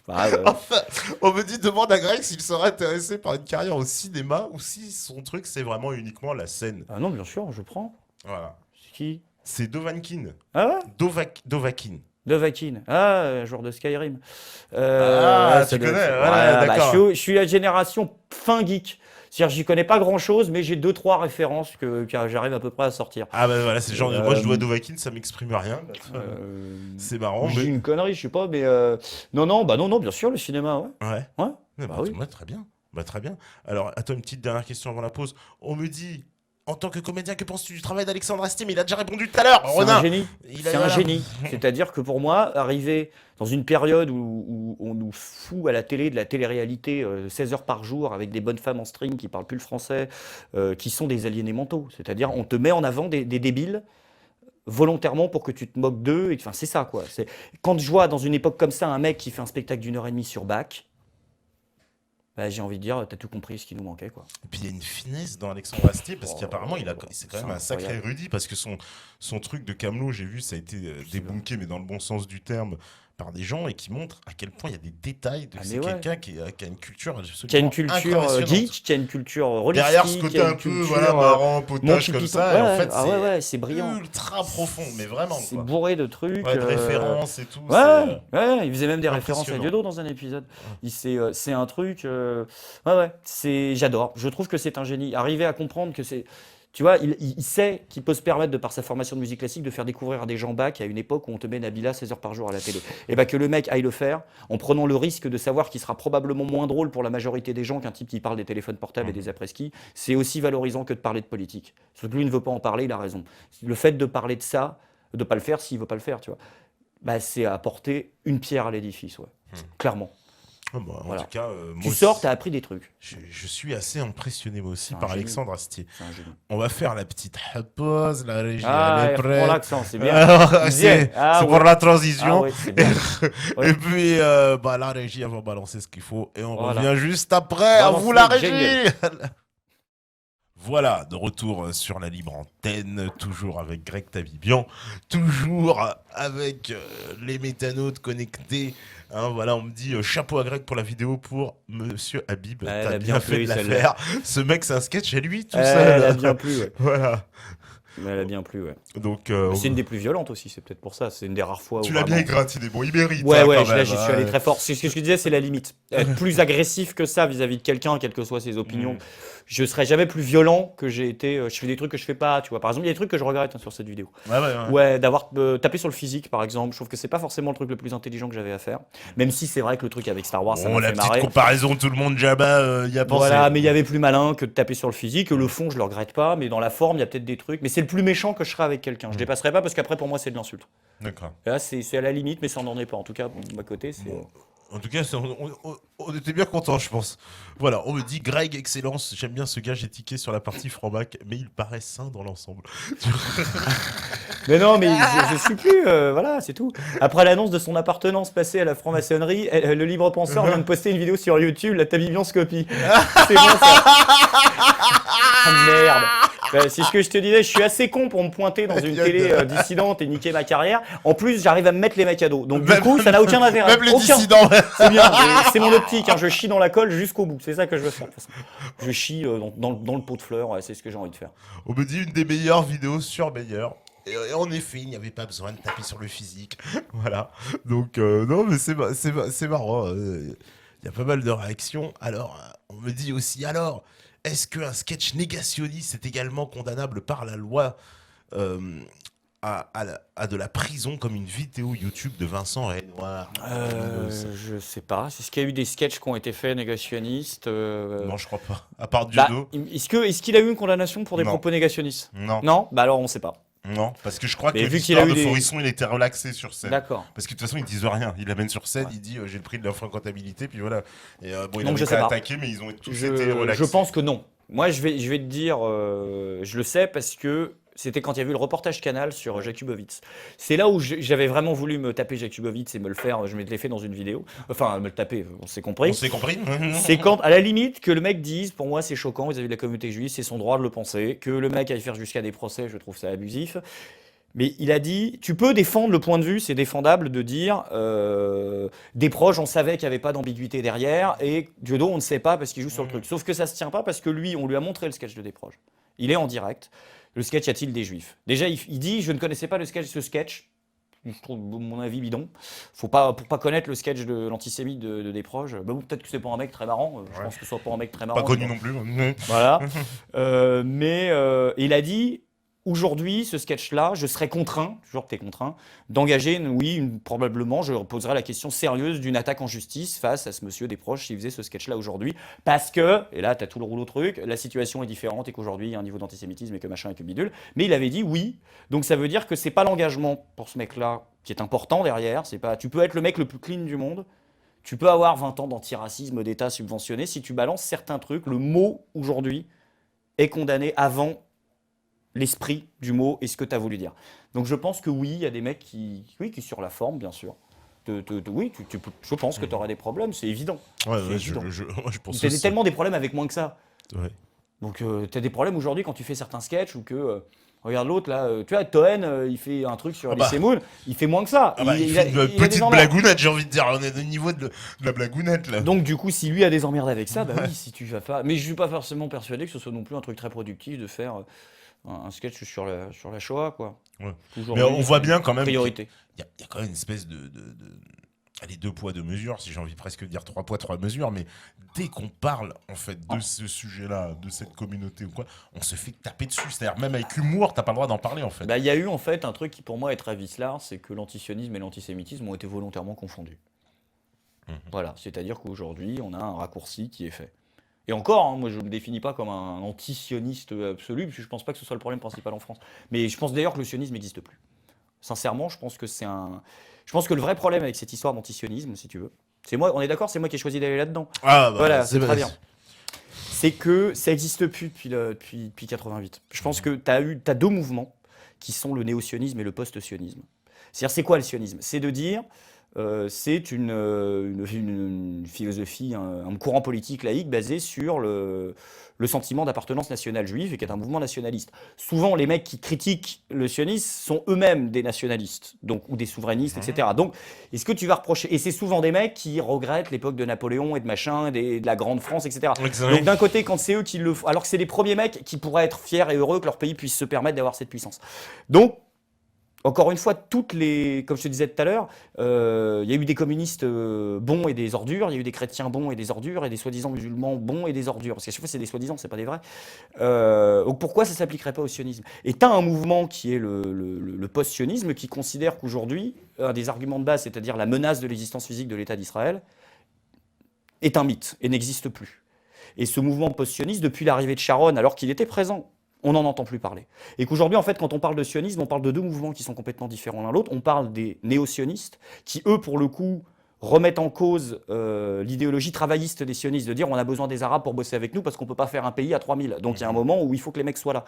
A: Ah, ouais.
B: enfin, on me dit, demande à Greg s'il serait intéressé par une carrière au cinéma ou si son truc, c'est vraiment uniquement la scène.
A: Ah non, bien sûr, je prends.
B: Voilà.
A: C'est qui?
B: C'est Dovahkiin.
A: Ah ouais?
B: Dovahkiin.
A: Dovahkiin. Ah, joueur de Skyrim.
B: Ah,
A: Ouais, ça
B: tu
A: doit
B: connais,
A: être-
B: voilà,
A: bah,
B: d'accord.
A: je suis la génération fin geek. C'est-à-dire, j'y connais pas grand-chose, mais j'ai 2-3 références que j'arrive à peu près à sortir.
B: Ah bah voilà, c'est le genre de... Moi, je dois
A: Euh,
B: Dovahkiin, ça m'exprime rien.
A: euh,
B: C'est marrant,
A: je dis
B: mais...
A: une connerie, je sais pas, mais non, bien sûr, le cinéma, ouais.
B: Ouais.
A: Ouais,
B: Ouais,
A: bah oui.
B: ouais, très bien. Bah, très bien. Alors, attends, une petite dernière question avant la pause. On me dit, en tant que comédien, que penses-tu du travail d'Alexandre Astier? Mais il a déjà répondu tout à l'heure,
A: C'est un
B: Ronin.
A: génie.
B: Il a-
A: C'est un
B: voilà.
A: génie. C'est-à-dire que pour moi, arriver dans une période où on nous fout à la télé de la télé-réalité 16 heures par jour avec des bonnes femmes en string qui parlent plus le français, qui sont des aliénés mentaux. C'est-à-dire, on te met en avant des débiles volontairement pour que tu te moques d'eux. Enfin, c'est ça, quoi. Quand je vois dans une époque comme ça un mec qui fait un spectacle d'1 heure et demie sur Bach, bah, j'ai envie de dire, t'as tout compris ce qui nous manquait, quoi.
B: Et puis il y a une finesse dans Alexandre Astier parce
A: Oh,
B: qu'apparemment c'est quand
A: c'est
B: même un sacré
A: incroyable.
B: érudit parce que son truc de Camelot, j'ai vu, ça a été débunké, mais dans le bon sens du terme, par des gens et qui montrent à quel point il y a des détails.
A: Ah,
B: C'est
A: mais ouais.
B: quelqu'un qui a une culture
A: Qui a une
B: absolument
A: culture
B: impressionnante.
A: geek, qui a une culture holistique,
B: Derrière ce côté
A: qui a
B: un
A: une
B: peu
A: culture,
B: voilà, marrant, potage
A: Monty
B: comme
A: Python.
B: ça, et en
A: Ouais,
B: fait
A: ah ouais, ouais, c'est brillant.
B: c'est ultra profond, mais vraiment
A: C'est
B: quoi.
A: bourré de trucs.
B: Ouais, de références et tout.
A: Ouais, ouais, il faisait même des références à
B: impressionnant.
A: Dieudo dans un épisode.
B: Ouais.
A: C'est un truc. Ouais, j'adore. Je trouve que c'est un génie. Arriver à comprendre que c'est. Tu vois, il sait qu'il peut se permettre, de par sa formation de musique classique, de faire découvrir à des gens Bach à une époque où on te met Nabila 16 heures par jour à la télé. Et bah que le mec aille le faire en prenant le risque de savoir qu'il sera probablement moins drôle pour la majorité des gens qu'un type qui parle des téléphones portables et des après-ski, c'est aussi valorisant que de parler de politique. Sauf que lui ne veut pas en parler, il a raison. Le fait de parler de ça, de pas le faire s'il veut pas le faire, tu vois, bah c'est apporter une pierre à l'édifice, ouais. Clairement.
B: Ah bah, en
A: Voilà.
B: tout cas,
A: Tu
B: moi
A: sors,
B: aussi,
A: t'as appris des trucs.
B: je suis assez impressionné moi aussi
A: C'est un
B: par
A: génie.
B: Alexandre Astier.
A: C'est un génie.
B: On va faire la petite pause, la régie
A: Ah,
B: elle est
A: il reprend
B: prête.
A: l'accent, c'est bien.
B: Alors,
A: Bien. Ah,
B: c'est
A: ouais.
B: pour la
A: Ah
B: transition.
A: ouais, c'est bien. Ouais.
B: Et puis, bah, la régie, elle va balancer ce qu'il faut. Et on
A: Voilà.
B: revient juste après. À
A: Balance
B: vous, la
A: le
B: régie. Voilà, de retour sur la libre antenne, toujours avec Greg Tabibian, toujours avec les métanotes connectés. Hein, voilà, on me dit chapeau à Greg pour la vidéo pour Monsieur Habib.
A: Elle
B: T'as
A: a
B: bien
A: bien
B: fait
A: plu,
B: de la
A: celle-là.
B: faire. Ce mec, c'est un sketch à lui tout
A: Elle
B: seul.
A: a bien plu, ouais.
B: Voilà.
A: Elle a bien plu, ouais.
B: Donc,
A: C'est une des plus violentes aussi, c'est peut-être pour ça. C'est une des rares fois où
B: tu l'as
A: vraiment-
B: bien égratigné. Bon, il mérite.
A: Ouais,
B: hein,
A: ouais,
B: quand
A: là,
B: même,
A: j'y suis
B: hein.
A: allé très fort. C'est ce que je disais, c'est la limite. Être plus agressif que ça vis-à-vis de quelqu'un, quelles que soient ses opinions.
B: Mm.
A: Je serais jamais plus violent que j'ai été. Je fais des trucs que je fais pas, tu vois. Par exemple, il y a des trucs que je regrette sur cette vidéo.
B: Ouais, ouais, ouais.
A: Ouais, d'avoir tapé sur le physique, par exemple. Je trouve que c'est pas forcément le truc le plus intelligent que j'avais à faire. Même si c'est vrai que le truc avec Star Wars, ça
B: Bon,
A: m'a
B: la
A: fait
B: petite
A: marrer.
B: comparaison, tout le monde Jabba y a pensé.
A: Voilà, mais il y avait plus malin que de taper sur le physique. Le fond, je le regrette pas, mais dans la forme, il y a peut-être des trucs. Mais c'est le plus méchant que je serai avec quelqu'un. Je dépasserai pas parce qu'après, pour moi, c'est de l'insulte.
B: D'accord.
A: Et là, c'est à la limite, mais ça n'en est pas. En tout cas, de ma côté, c'est.
B: Bon. En tout cas, on était bien contents, je pense. Voilà, on me dit Greg, excellence. J'aime bien ce gars, j'ai tiqué sur la partie franc-bac, mais il paraît sain dans l'ensemble.
A: Mais non, mais je suis plus. Voilà, c'est tout. Après l'annonce de son appartenance passée à la franc-maçonnerie, le libre penseur vient de poster une vidéo sur YouTube, la Tabibianscopie. C'est bon ça. Ah, merde. C'est ce que je te disais, je suis assez con pour me pointer dans une télé dissidente et niquer ma carrière. En plus, j'arrive à me mettre les mecs à dos. Donc du coup, ça n'a aucun intérêt.
B: Même les
A: Aucun.
B: dissidents.
A: C'est bien, c'est mon optique. Hein. Je chie dans la colle jusqu'au bout. C'est ça que je veux faire. De toute façon. Je chie dans le pot de fleurs. Ouais, c'est ce que j'ai envie de faire.
B: On me dit une des meilleures vidéos sur meilleure. Et en effet, il n'y avait pas besoin de taper sur le physique. Voilà. Donc, non, mais c'est marrant. Il y a pas mal de réactions. Alors, on me dit aussi, alors, est-ce qu'un sketch négationniste est également condamnable par la loi à de la prison comme une vidéo YouTube de Vincent Renoir.
A: Je sais pas. Est-ce qu'il y a eu des sketchs qui ont été faits négationnistes
B: Non, je crois pas. À part
A: Bah,
B: Dieudo.
A: est-ce qu'il a eu une condamnation pour des
B: Non.
A: propos négationnistes?
B: Non.
A: Non? Bah alors on sait pas.
B: Non, parce que je crois que
A: Mais vu qu'il
B: l'histoire
A: a eu
B: de
A: des-
B: Forisson, il était relaxé sur scène.
A: D'accord.
B: Parce que de toute façon, ils disent rien. Il amène sur scène,
A: Ouais.
B: il dit j'ai le prix de l'infracomptabilité, puis voilà. Et bon, il
A: Donc,
B: avait
A: je
B: été
A: sais pas.
B: attaqué, mais ils ont tous été relaxés.
A: Je pense que non. Moi, je vais te dire, je le sais parce que c'était quand il y a eu le reportage Canal sur Jakubowicz. C'est là où j'avais vraiment voulu me taper Jakubowicz et me le faire. Je me l'ai fait dans une vidéo. Enfin, me le taper, on s'est
B: On
A: compris.
B: s'est compris.
A: C'est quand, à la limite, que le mec dise, pour moi, c'est choquant vis-à-vis de la communauté juive, c'est son droit de le penser. Que le mec aille faire jusqu'à des procès, je trouve ça abusif. Mais il a dit, tu peux défendre le point de vue, c'est défendable de dire des proches, on savait qu'il n'y avait pas d'ambiguïté derrière, et Dieudo, on ne sait pas parce qu'il joue sur le truc. Sauf que ça se tient pas parce que lui, on lui a montré le sketch de Desproges. Il est en direct. Le sketch a-t-il des juifs? Déjà, il dit, je ne connaissais pas ce sketch. Je trouve, mon avis, bidon. Pour pas connaître le sketch de l'antisémite de Desproges, bah, peut-être que c'est pas un mec très marrant. Je pense que ce soit pas un mec très marrant.
B: Pas connu non plus.
A: Voilà. Il a dit, aujourd'hui, ce sketch-là, je serais contraint, toujours que tu es contraint, d'engager, probablement, je poserai la question sérieuse d'une attaque en justice face à ce monsieur Desproges s'il faisait ce sketch-là aujourd'hui. Parce que, et là, tu as tout le rouleau truc, la situation est différente et qu'aujourd'hui, il y a un niveau d'antisémitisme et que machin et que bidule. Mais il avait dit oui. Donc ça veut dire que c'est pas l'engagement pour ce mec-là qui est important derrière. C'est pas, tu peux être le mec le plus clean du monde. Tu peux avoir 20 ans d'antiracisme d'État subventionné. Si tu balances certains trucs, le mot aujourd'hui est condamné avant l'esprit du mot et ce que tu as voulu dire. Donc je pense que oui, il y a des mecs qui sur la forme, bien sûr. Oui, je pense que tu auras des problèmes, c'est évident.
B: Ouais,
A: C'est
B: ouais,
A: évident.
B: je pense
A: Tu as
B: aussi.
A: tellement des problèmes avec moins que ça.
B: Ouais.
A: Donc tu as des problèmes aujourd'hui quand tu fais certains sketchs ou que... regarde l'autre là, tu vois, Toen, il fait un truc sur les Semoun, il fait moins que ça.
B: Il
A: a-
B: fait une
A: il a
B: petite
A: des emmerdes.
B: blagounette, j'ai envie de dire. On est au niveau de la blagounette là.
A: Donc du coup, si lui a des emmerdes avec ça, bah oui, si tu vas pas... Mais je suis pas forcément persuadé que ce soit non plus un truc très productif de faire un sketch sur la Shoah, quoi.
B: Ouais.
A: Toujours
B: Mais on voit bien quand même
A: priorité.
B: Il y a quand même une espèce de allez, 2 poids 2 mesures, si j'ai envie presque de dire 3 poids 3 mesures, mais dès qu'on parle en fait de ce sujet-là, de cette communauté ou quoi, on se fait taper dessus. C'est-à-dire même avec humour, t'as pas le droit d'en parler en fait.
A: Bah, il y a eu en fait un truc qui pour moi est très vicelard, c'est que l'antisionisme et l'antisémitisme ont été volontairement confondus. Voilà, c'est-à-dire qu'aujourd'hui, on a un raccourci qui est fait. Et encore, hein, moi je ne me définis pas comme un antisioniste absolu, parce que je pense pas que ce soit le problème principal en France. Mais je pense d'ailleurs que le sionisme n'existe plus. Sincèrement, je pense que je pense que le vrai problème avec cette histoire d'antisionisme, si tu veux, c'est moi, on est d'accord, c'est moi qui ai choisi d'aller là-dedans.
B: Ah bah,
A: Voilà, c'est
B: vrai.
A: très bien. C'est que ça n'existe plus depuis 88. Je pense que tu as 2 mouvements qui sont le néo-sionisme et le post-sionisme. C'est-à-dire, c'est quoi le sionisme? C'est de dire, c'est une philosophie, un courant politique laïque basé sur le sentiment d'appartenance nationale juive et qui est un mouvement nationaliste. Souvent, les mecs qui critiquent le sionisme sont eux-mêmes des nationalistes, donc, ou des souverainistes, etc. Donc, est-ce que tu vas reprocher... Et c'est souvent des mecs qui regrettent l'époque de Napoléon et de machin, de la Grande France, etc. Donc d'un côté, quand c'est eux qui le font, alors que c'est les premiers mecs qui pourraient être fiers et heureux que leur pays puisse se permettre d'avoir cette puissance. Donc, encore une fois, comme je te disais tout à l'heure, il y a eu des communistes bons et des ordures, il y a eu des chrétiens bons et des ordures, et des soi-disant musulmans bons et des ordures. Parce qu'à chaque fois, c'est des soi-disant, c'est pas des vrais. Donc pourquoi ça ne s'appliquerait pas au sionisme? Et tu as un mouvement qui est le post-sionisme qui considère qu'aujourd'hui, un des arguments de base, c'est-à-dire la menace de l'existence physique de l'État d'Israël, est un mythe et n'existe plus. Et ce mouvement post-sioniste, depuis l'arrivée de Sharon, alors qu'il était présent, on n'en entend plus parler. Et qu'aujourd'hui, en fait, quand on parle de sionisme, on parle de 2 mouvements qui sont complètement différents l'un l'autre. On parle des néo-sionistes, qui, eux, pour le coup, remettent en cause l'idéologie travailliste des sionistes, de dire on a besoin des Arabes pour bosser avec nous parce qu'on ne peut pas faire un pays à 3000. Donc il y a un moment où il faut que les mecs soient là.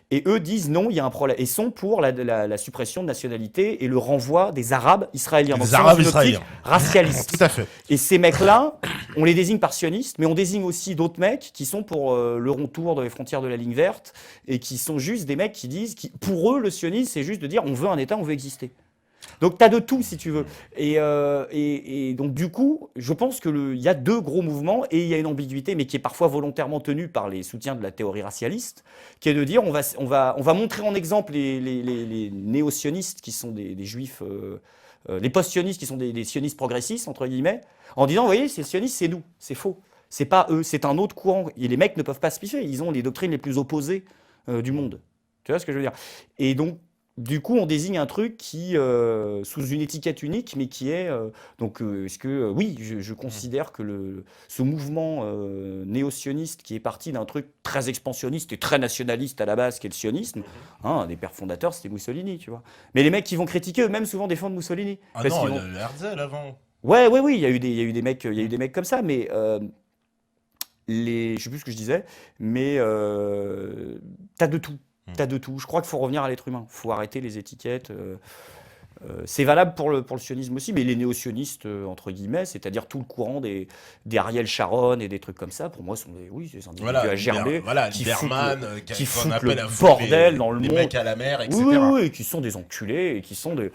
A: Et eux disent non, il y a un problème. Et sont pour la suppression de nationalité et le renvoi des Arabes israéliens.
B: Des
A: Donc
B: Arabes
A: c'est une optique
B: israéliens.
A: racialiste.
B: Tout à fait.
A: Et ces mecs-là, on les désigne par sionistes, mais on désigne aussi d'autres mecs qui sont pour le retour dans les frontières de la ligne verte et qui sont juste des mecs qui disent, pour eux, le sionisme, c'est juste de dire on veut un État, on veut exister. Donc tu as de tout si tu veux. Et donc du coup, je pense qu'il y a 2 gros mouvements et il y a une ambiguïté, mais qui est parfois volontairement tenue par les soutiens de la théorie racialiste, qui est de dire on va montrer en exemple les néo-sionistes qui sont des juifs, les post-sionistes qui sont des sionistes progressistes, entre guillemets, en disant, vous voyez, ces sionistes, c'est nous, c'est faux. C'est pas eux, c'est un autre courant. Et les mecs ne peuvent pas se piffer, ils ont les doctrines les plus opposées du monde. Tu vois ce que je veux dire? Et donc, Du coup, on désigne un truc qui, sous une étiquette unique, mais qui est. Est-ce que. Oui, je
B: Mhm.
A: considère que ce mouvement néo-sioniste qui est parti d'un truc très expansionniste et très nationaliste à la base, qui est le sionisme,
B: Mhm.
A: hein, un des pères fondateurs, c'était Mussolini, tu vois. Mais les mecs qui vont critiquer eux-mêmes souvent défendent Mussolini.
B: Ah
A: Parce
B: non,
A: qu'ils vont.
B: le Herzl avant.
A: Ouais, ouais, oui, il y a eu des mecs, il y a eu
B: Mhm.
A: des mecs comme ça, mais je sais plus ce que je disais, mais t'as de tout.
B: Mhm.
A: T'as de tout. Je crois qu'il faut revenir à l'être humain. Il faut arrêter les étiquettes. C'est valable pour le sionisme aussi, mais les néo-sionistes, entre guillemets, c'est-à-dire tout le courant des Ariel Sharon et des trucs comme ça, pour moi, sont des individus
B: Voilà,
A: à gerber
B: voilà,
A: qui foutent le,
B: Lieberman,
A: qui
B: qu'on
A: foutent le
B: appelle à foutre
A: bordel dans le
B: les
A: monde.
B: mecs à la mer,
A: Oui, oui,
B: etc.
A: oui, et qui sont des enculés, et qui sont des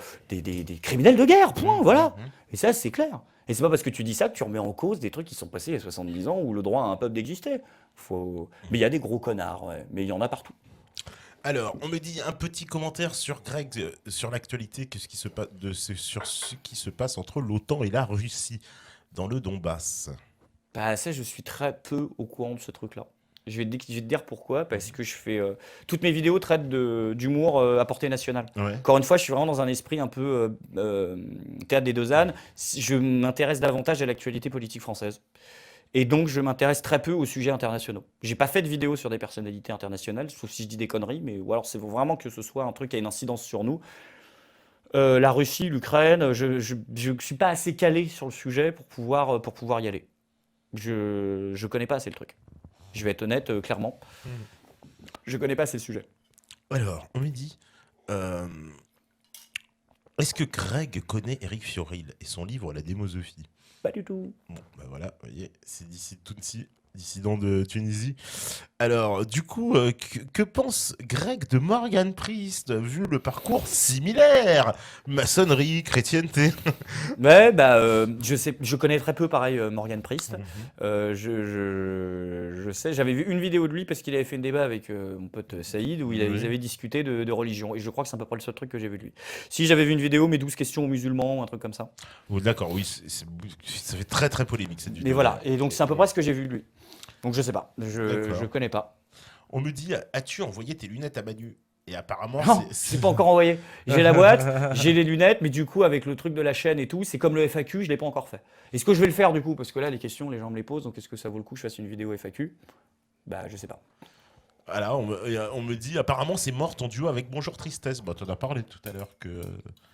A: criminels de guerre, point,
B: Mhm,
A: voilà.
B: mhm.
A: Et ça, c'est clair. Et c'est pas parce que tu dis ça que tu remets en cause des trucs qui sont passés il y a 70 ans où le droit à un peuple d'exister. Mais il y a des gros connards, ouais. Mais il y en a partout.
B: Alors, on me dit un petit commentaire sur Greg, sur l'actualité, qu'est-ce qui se passe, sur ce qui se passe entre l'OTAN et la Russie dans le Donbass.
A: Bah, ça, je suis très peu au courant de ce truc-là. Je vais te dire pourquoi, parce
B: Mhm.
A: que toutes mes vidéos traitent d'humour à portée nationale.
B: Ouais.
A: Encore une fois, je suis vraiment dans un esprit un peu théâtre des deux ânes. Je m'intéresse davantage à l'actualité politique française. Et donc, je m'intéresse très peu aux sujets internationaux. J'ai pas fait de vidéo sur des personnalités internationales, sauf si je dis des conneries, mais ou alors c'est vraiment que ce soit un truc qui a une incidence sur nous. La Russie, l'Ukraine, je suis pas assez calé sur le sujet pour pouvoir y aller. Je connais pas assez le truc. Je vais être honnête, clairement.
B: Mhm.
A: Je connais pas assez le sujet.
B: Alors, on me dit, euh, est-ce que Greg connaît Eric Fioril et son livre La démosophie?
A: Pas du tout.
B: Bon, bah voilà, vous voyez, c'est d'ici Tounsi, dissident de Tunisie. Alors, du coup, que pense Greg de Morgan Priest, vu le parcours similaire? Maçonnerie, chrétienté.
A: Ouais, bah, je connais très peu, pareil, Morgan Priest.
B: Mhm.
A: Je sais, j'avais vu une vidéo de lui parce qu'il avait fait un débat avec mon pote Saïd où ils
B: Oui.
A: avaient discuté de religion. Et je crois que c'est à peu près le seul truc que j'ai vu de lui. Si j'avais vu une vidéo, mes 12 questions aux musulmans, un truc comme ça.
B: Oh, d'accord, oui, ça fait très très polémique cette
A: Mais
B: vidéo
A: voilà,
B: d'ailleurs.
A: et donc c'est à peu près ce que j'ai vu de lui. Donc je sais pas, je
B: D'accord.
A: connais pas.
B: On me dit, as-tu envoyé tes lunettes à Manu? Et apparemment,
A: Non, c'est pas encore envoyé. J'ai la boîte, j'ai les lunettes, mais du coup, avec le truc de la chaîne et tout, c'est comme le FAQ, je l'ai pas encore fait. Est-ce que je vais le faire du coup? Parce que là, les questions, les gens me les posent, donc est-ce que ça vaut le coup que je fasse une vidéo FAQ? Bah, je sais pas.
B: Voilà, on me dit, apparemment, c'est mort ton duo avec Bonjour Tristesse. Bah, t'en as parlé tout à l'heure que.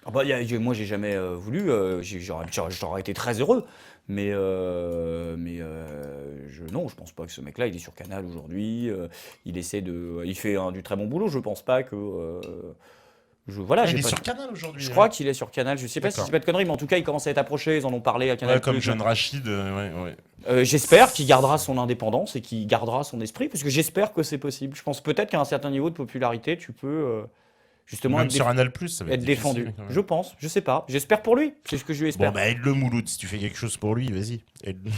A: Ah bah, moi, j'ai jamais voulu, j'aurais été très heureux, non, je pense pas que ce mec-là, il est sur Canal aujourd'hui, il fait du très bon boulot, je pense pas que. Voilà,
B: Ah, il
A: j'ai
B: est
A: pas.
B: sur Canal aujourd'hui.
A: Je
B: Ouais.
A: crois qu'il est sur Canal. Je sais pas si c'est
B: D'accord.
A: pas de conneries, mais en tout cas, il commence à être approché. Ils en ont parlé à
B: Ouais,
A: Canal+.
B: comme John Rachid, ouais, ouais.
A: J'espère qu'il gardera son indépendance et qu'il gardera son esprit, parce que j'espère que c'est possible. Je pense peut-être qu'à un certain niveau de popularité, tu peux justement
B: Même sur Anal Plus, ça va être
A: être
B: difficile
A: défendu.
B: quand
A: Je
B: même.
A: pense, je sais pas. J'espère pour lui. C'est ce que je lui
B: Bon,
A: espère.
B: bah, aide-le Mouloud, si tu fais quelque chose pour lui, vas-y. Aide-le.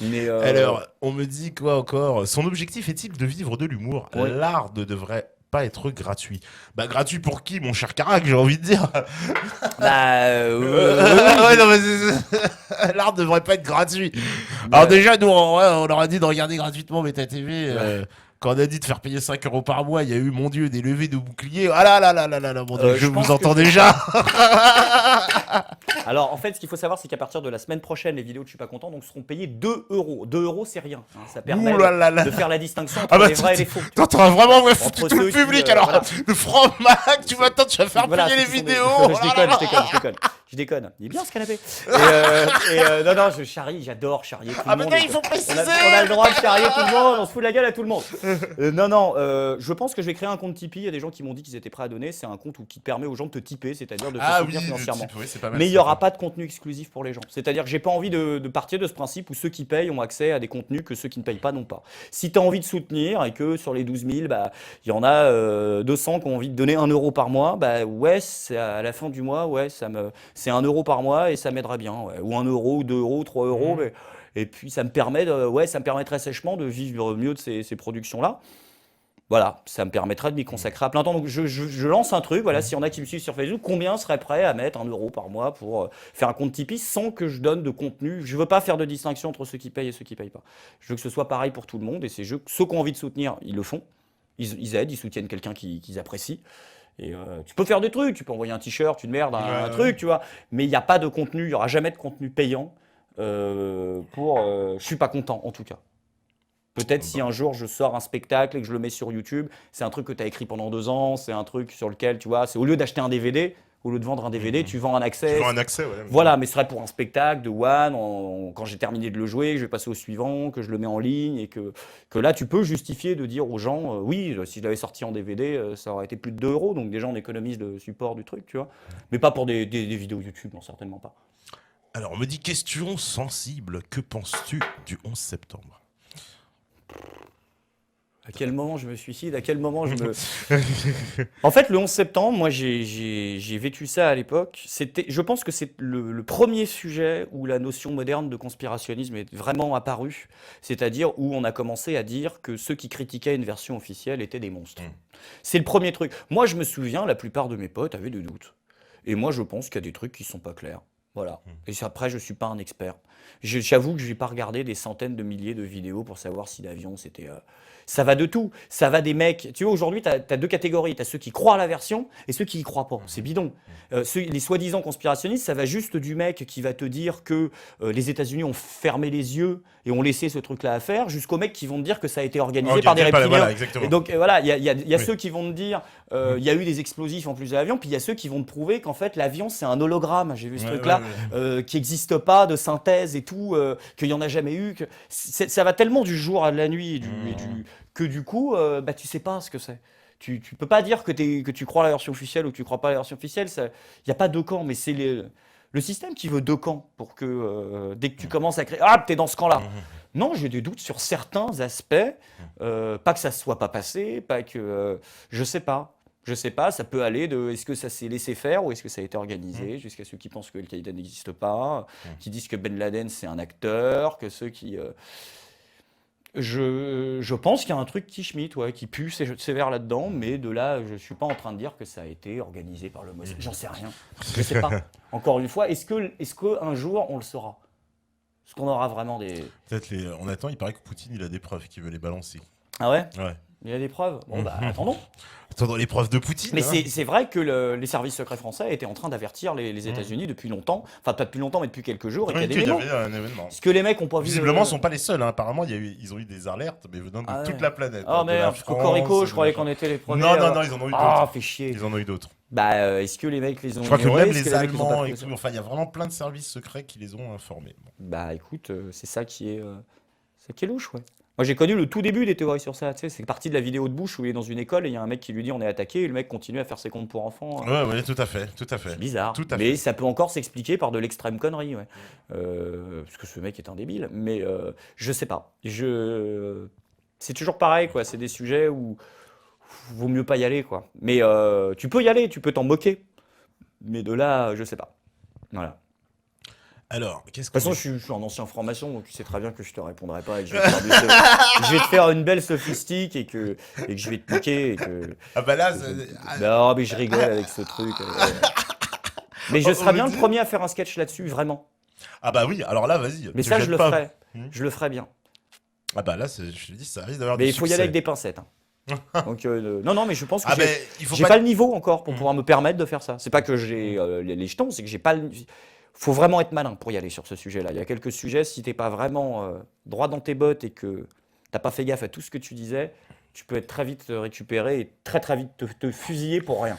A: Mais
B: Alors, on me dit quoi encore? Son objectif est-il de vivre de l'humour?
A: ouais.
B: L'art ne devrait pas être gratuit. Bah, gratuit pour qui, mon cher Carac, j'ai envie de dire.
A: Bah, oui,
B: Ouais, non, mais l'art ne devrait pas être gratuit. Alors,
A: mais,
B: déjà, nous, on leur a dit de regarder gratuitement Beta TV.
A: ouais.
B: Quand on a dit de faire payer 5 euros par mois, il y a eu, mon Dieu, des levées de boucliers. Ah là là là là là là, mon Dieu, je
A: Je
B: vous
A: pense que
B: entends déjà.
A: Alors, en fait, ce qu'il faut savoir, c'est qu'à partir de la semaine prochaine, les vidéos de Je suis pas content donc seront payées 2 euros. 2 euros, c'est rien, hein. Ça permet
B: Ouh là là là.
A: de faire la distinction entre
B: Ah bah,
A: les vrais et les faux. Tu vois.
B: t'auras vraiment ouais, foutu
A: Entre
B: tout le
A: ceux qui,
B: public. Alors,
A: voilà.
B: le franc-mac, tu m'attends, tu vas faire
A: Voilà,
B: payer
A: ceux
B: les
A: qui sont des-
B: vidéos.
A: je
B: Oh là là.
A: je déconne. Il est bien ce canapé. Non, non, je charrie, j'adore charrier tout
B: Ah
A: le
B: bah
A: monde.
B: non, il faut préciser.
A: On a le droit de charrier tout le monde, on se fout de la gueule à tout le monde. Non, je pense que je vais créer un compte Tipeee. Il y a des gens qui m'ont dit qu'ils étaient prêts à donner. C'est un compte qui permet aux gens de te tiper, c'est-à-dire de te
B: Ah oui,
A: soutenir
B: le
A: financièrement.
B: type, oui, c'est pas mal.
A: Mais il n'y
B: ça.
A: aura pas de contenu exclusif pour les gens. C'est-à-dire que j'ai pas envie de partir de ce principe où ceux qui payent ont accès à des contenus que ceux qui ne payent pas n'ont pas. Si tu as envie de soutenir et que sur les 12 000, bah, il y en a 200 qui ont envie de donner 1 euro par mois, bah ouais, à la fin du mois, ouais, c'est 1 euro par mois et ça m'aidera bien. Ouais. Ou 1 euro, ou 2 euros, 3 euros.
B: Mhm.
A: Et puis ça me permettrait sèchement de vivre mieux de ces productions-là. Voilà, ça me permettra de m'y consacrer à plein temps. Donc je lance un truc, voilà,
B: Mhm.
A: s'il y en a qui me suivent sur Facebook, combien seraient prêts à mettre 1 euro par mois pour faire un compte Tipeee sans que je donne de contenu? Je veux pas faire de distinction entre ceux qui payent et ceux qui payent pas. Je veux que ce soit pareil pour tout le monde et ceux qui ont envie de soutenir, ils le font. Ils aident, ils soutiennent quelqu'un qu'ils apprécient. Et tu peux faire des trucs, tu peux envoyer un t-shirt, une merde, un
B: Ouais.
A: truc, tu vois. Mais il n'y a pas de contenu, il n'y aura jamais de contenu payant pour. Je suis pas content, en tout cas. Peut-être si
B: Bah,
A: un jour je sors un spectacle et que je le mets sur YouTube, c'est un truc que tu as écrit pendant 2 ans, c'est un truc sur lequel, tu vois, c'est au lieu d'acheter un DVD, au lieu de vendre un DVD, tu vends un
B: Tu
A: accès.
B: vends un accès, ouais.
A: Voilà, mais ce serait pour un spectacle de One, quand j'ai terminé de le jouer, que je vais passer au suivant, que je le mets en ligne, et que là, tu peux justifier de dire aux gens, oui, si je l'avais sorti en DVD, ça aurait été plus de 2 euros, donc déjà on économise le support du truc, tu vois. Mais pas pour des vidéos YouTube, non, certainement pas.
B: Alors, on me dit question sensible. Que penses-tu du 11 septembre?
A: À quel moment je me suicide? À quel moment je me... En fait, le 11 septembre, moi, j'ai vécu ça à l'époque. Je pense que c'est le premier sujet où la notion moderne de conspirationnisme est vraiment apparue. C'est-à-dire où on a commencé à dire que ceux qui critiquaient une version officielle étaient des monstres.
B: Mm.
A: C'est le premier truc. Moi, je me souviens, la plupart de mes potes avaient des doutes. Et moi, je pense qu'il y a des trucs qui sont pas clairs. Voilà. Et après, je suis pas un expert. J'avoue que je n'ai pas regardé des centaines de milliers de vidéos pour savoir si l'avion, c'était... Ça va de tout. Ça va des mecs. Tu vois, aujourd'hui, tu as 2 catégories. Tu as ceux qui croient à la version et ceux qui y croient pas. C'est bidon. Les soi-disant conspirationnistes, ça va juste du mec qui va te dire que les États-Unis ont fermé les yeux et ont laissé ce truc-là à faire, jusqu'aux mecs qui vont te dire que ça a été organisé par des reptiliens.
B: Voilà, exactement.
A: Et donc voilà, il y a
B: Oui.
A: ceux qui vont te dire il y a eu des explosifs en plus de l'avion, puis il y a ceux qui vont te prouver qu'en fait l'avion c'est un hologramme. J'ai vu ce
B: Ouais,
A: truc-là,
B: ouais, ouais.
A: qui n'existe pas, de synthèse et tout, qu'il n'y en a jamais eu. Ça va tellement du jour à de la nuit que du coup, bah, tu sais pas ce que c'est. Tu peux pas dire que tu crois à la version officielle ou que tu crois pas à la version officielle. Il n'y a pas deux camps, mais c'est le système qui veut deux camps pour que dès que tu commences à créer, ah, t'es dans ce camp-là. Non, j'ai des doutes sur certains aspects. Pas que ça ne soit pas passé, pas que. Je sais pas. Je sais pas, ça peut aller de est-ce que ça s'est laissé faire ou est-ce que ça a été organisé, jusqu'à ceux qui pensent que Al-Qaïda n'existe pas, qui disent que Ben Laden c'est un acteur, que ceux qui. Je pense qu'il y a un truc qui schmitt, ouais, qui pue sévère là-dedans, mais de là, je suis pas en train de dire que ça a été organisé par le Mossad. J'en sais rien. Je sais pas. Encore une fois, est-ce qu'un jour on le saura? Est-ce qu'on aura vraiment des.
B: Peut-être on attend, il paraît que Poutine, il a des preuves qu'il veut les balancer.
A: Ah ouais?
B: Ouais.
A: Il y a des preuves? Bon, bah attendons.
B: Attendons les preuves de Poutine.
A: Mais
B: hein.
A: c'est vrai que les services secrets français étaient en train d'avertir les États-Unis depuis longtemps. Enfin, pas depuis longtemps, mais depuis quelques jours, et
B: Oui,
A: qu'il y a
B: qu'il
A: des
B: y
A: événements.
B: avait un événement.
A: Est-ce que les mecs ont pas vu
B: Visiblement, ils ne sont pas les seuls. hein. Apparemment, ils ont eu des alertes, mais venant de
A: Ah
B: toute
A: ouais.
B: la planète.
A: Ah
B: hein, de la
A: merde,
B: France,
A: Cocorico, je
B: de
A: croyais
B: machin.
A: qu'on était les premiers.
B: Non, non, non, ils en ont eu
A: Ah,
B: d'autres.
A: fait chier.
B: Ils en ont eu d'autres.
A: Bah, est-ce que les mecs les ont
B: Je crois que
A: ignorés?
B: même
A: Est-ce que
B: les
A: mecs les ont pas
B: Allemands et
A: pris
B: tout, enfin, il y a vraiment plein de services secrets qui les ont informés. Bon.
A: Bah, écoute, c'est ça qui est louche, ouais. Moi, j'ai connu le tout début des théories sur ça. Tu sais, c'est parti de la vidéo de Bush où il est dans une école et il y a un mec qui lui dit on est attaqué et le mec continue à faire ses comptes pour enfants.
B: Ouais, ouais, tout à fait, tout à fait.
A: C'est bizarre.
B: Tout à
A: Mais
B: fait.
A: ça peut encore s'expliquer par de l'extrême connerie, ouais. Parce que ce mec est un débile. Mais je sais pas. C'est toujours pareil, quoi. C'est des sujets où vaut mieux pas y aller, quoi. Mais tu peux y aller, tu peux t'en moquer. Mais de là, je sais pas. Voilà.
B: Alors, qu'est-ce
A: De toute
B: qu'on
A: façon, je suis en ancien franc-maçon, donc tu sais très bien que je te répondrai pas et que je vais te faire une belle sophistique et que je vais te piquer. Et que,
B: Ah bah là,
A: non, mais je rigole avec ce truc. Mais je
B: On
A: serais
B: me
A: bien
B: dit-
A: le premier à faire un sketch là-dessus, vraiment.
B: ah bah oui, alors là, vas-y.
A: Mais
B: te
A: ça,
B: gêne
A: je le
B: pas.
A: ferai.
B: Hmm.
A: Je le ferai bien.
B: Ah bah là, je te dis, ça risque d'avoir
A: Mais
B: du
A: il faut y aller
B: succès.
A: avec des pincettes. hein. Donc, non, non, mais je pense que
B: Ah ben, il faut
A: j'ai
B: pas...
A: pas le niveau encore pour
B: Mhm.
A: pouvoir me permettre de faire ça. C'est pas que j'ai les jetons, c'est que j'ai pas le. Faut vraiment être malin pour y aller sur ce sujet-là. Il y a quelques sujets, si t'es pas vraiment droit dans tes bottes et que t'as pas fait gaffe à tout ce que tu disais, tu peux être très vite récupéré et très très vite te fusiller pour rien.